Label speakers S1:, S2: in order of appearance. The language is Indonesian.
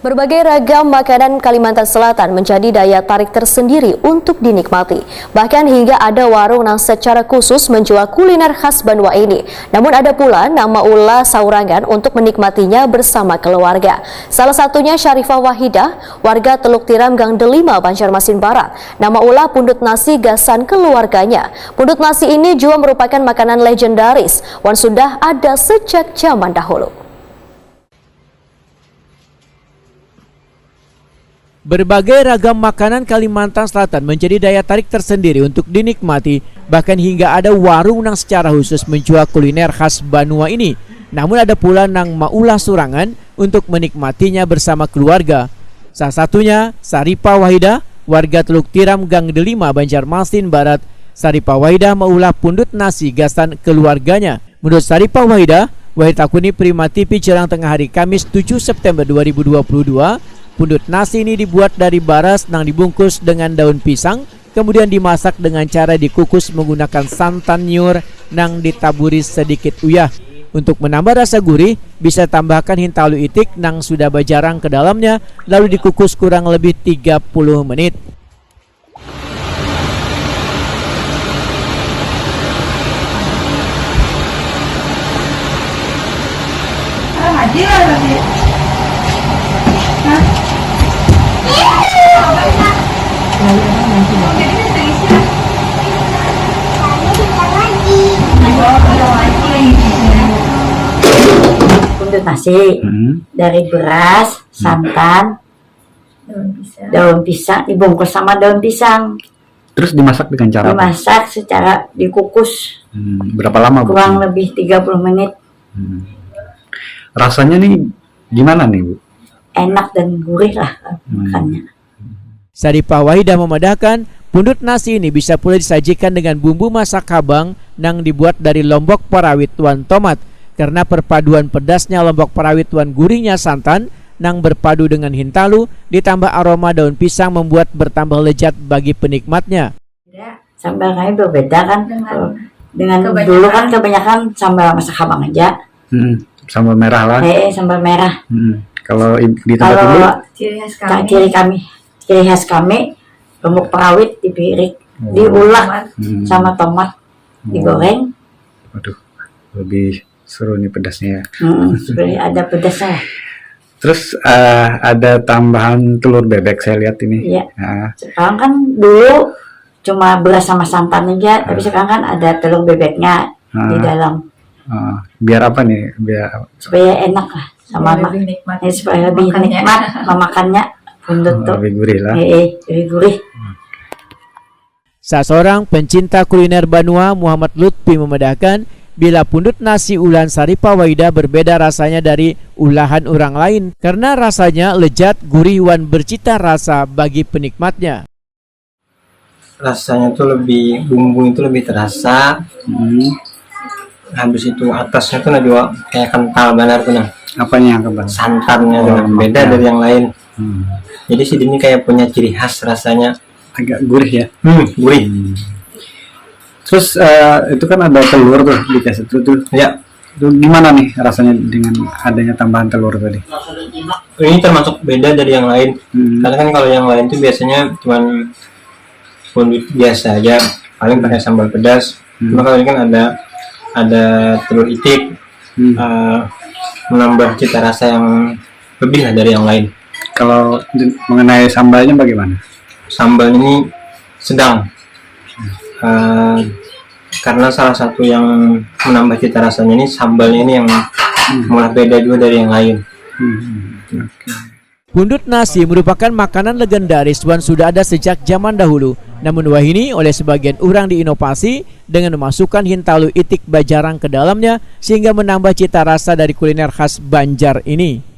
S1: Berbagai ragam makanan Kalimantan Selatan menjadi daya tarik tersendiri untuk dinikmati. Bahkan hingga ada warung yang secara khusus menjual kuliner khas Banua ini. Namun ada pula nama ulah saurangan untuk menikmatinya bersama keluarga. Salah satunya Syarifah Wahidah, warga Teluk Tiram Gang Delima, Banjarmasin Barat. Nama ulah pundut nasi gasan keluarganya. Pundut nasi ini juga merupakan makanan legendaris yang sudah ada sejak zaman dahulu.
S2: Berbagai ragam makanan Kalimantan Selatan menjadi daya tarik tersendiri untuk dinikmati, bahkan hingga ada warung yang secara khusus menjual kuliner khas Banua ini. Namun ada pula nang maulah surangan untuk menikmatinya bersama keluarga. Salah satunya Syarifah Wahidah, warga Teluk Tiram Gang Delima, Banjarmasin Barat. Syarifah Wahidah maulah pundut nasi gasan keluarganya. Menurut Syarifah Wahidah, Wahid Takuni Prima TV jelang tengah hari Kamis 7 September 2022, pundut nasi ini dibuat dari baras yang dibungkus dengan daun pisang, kemudian dimasak dengan cara dikukus menggunakan santan nyur yang ditaburi sedikit uyah. Untuk menambah rasa gurih, bisa tambahkan hintalu itik yang sudah bajarang ke dalamnya, lalu dikukus kurang lebih 30 menit.
S3: Pundut nasi dari beras, santan, daun pisang, dibungkus sama daun pisang.
S4: Terus dimasak dengan cara apa?
S3: Dimasak secara dikukus.
S4: Berapa lama, Bu?
S3: Kurang lebih 30 menit.
S4: Rasanya nih gimana nih, Bu?
S3: Enak dan gurih lah makannya.
S2: Syarifah Wahidah memedahkan, pundut nasi ini bisa pula disajikan dengan bumbu masak kabang yang dibuat dari lombok parawit tuan tomat. Karena perpaduan pedasnya lombok parawit tuan gurihnya santan yang berpadu dengan hintalu ditambah aroma daun pisang membuat bertambah lezat bagi penikmatnya.
S3: Sambal kami berbeda kan dengan dulu kan kebanyakan sambal masak kabang aja.
S4: Sambal merah lah.
S3: Sambal merah.
S4: Kalau di tempat ini
S3: ciri khas kami lombok parawit dipirik, diulek sama tomat, digoreng.
S4: Waduh, lebih seru nih pedasnya ya.
S3: Ada pedasnya.
S4: Terus ada tambahan telur bebek saya lihat ini.
S3: Iya. Sekarang kan dulu cuma beras sama santan aja, tapi sekarang kan ada telur bebeknya di dalam.
S4: Biar apa nih? Biar
S3: supaya enak lah sama supaya lebih nikmat memakannya.
S4: Lebih gurih lah.
S3: Lebih gurih.
S2: Salah seorang pencinta kuliner Banua, Muhammad Lutfi, memedahkan bila pundut nasi ulan Syarifah Wahidah berbeda rasanya dari ulahan orang lain karena rasanya lezat, gurih, wan bercita rasa bagi penikmatnya.
S5: Rasanya tuh lebih, bumbu itu lebih terasa. Habis itu atasnya tuh juga kayak kental benar tuh nah.
S4: Apanya yang kental?
S5: Santannya beda dari yang lain. Jadi si ini kayak punya ciri khas rasanya.
S4: Agak gurih ya.
S5: Gurih.
S4: Terus itu kan ada telur tuh dikasih tuh.
S5: Ya.
S4: Itu gimana nih rasanya dengan adanya tambahan telur tadi?
S5: Ini termasuk beda dari yang lain. Karena kan kalau yang lain tuh biasanya cuman pundut biasa aja, paling pakai sambal pedas. Cuma kalau ini kan ada telur itik, menambah cita rasa yang lebih lah dari yang lain.
S4: Kalau mengenai sambalnya bagaimana?
S5: Sambal ini sedang. Karena salah satu yang menambah cita rasanya ini sambalnya ini yang malah beda juga dari yang lain.
S2: Pundut nasi merupakan makanan legendaris yang sudah ada sejak zaman dahulu. Namun wahini oleh sebagian orang diinovasi dengan memasukkan hintalu itik bajarang ke dalamnya sehingga menambah cita rasa dari kuliner khas Banjar ini.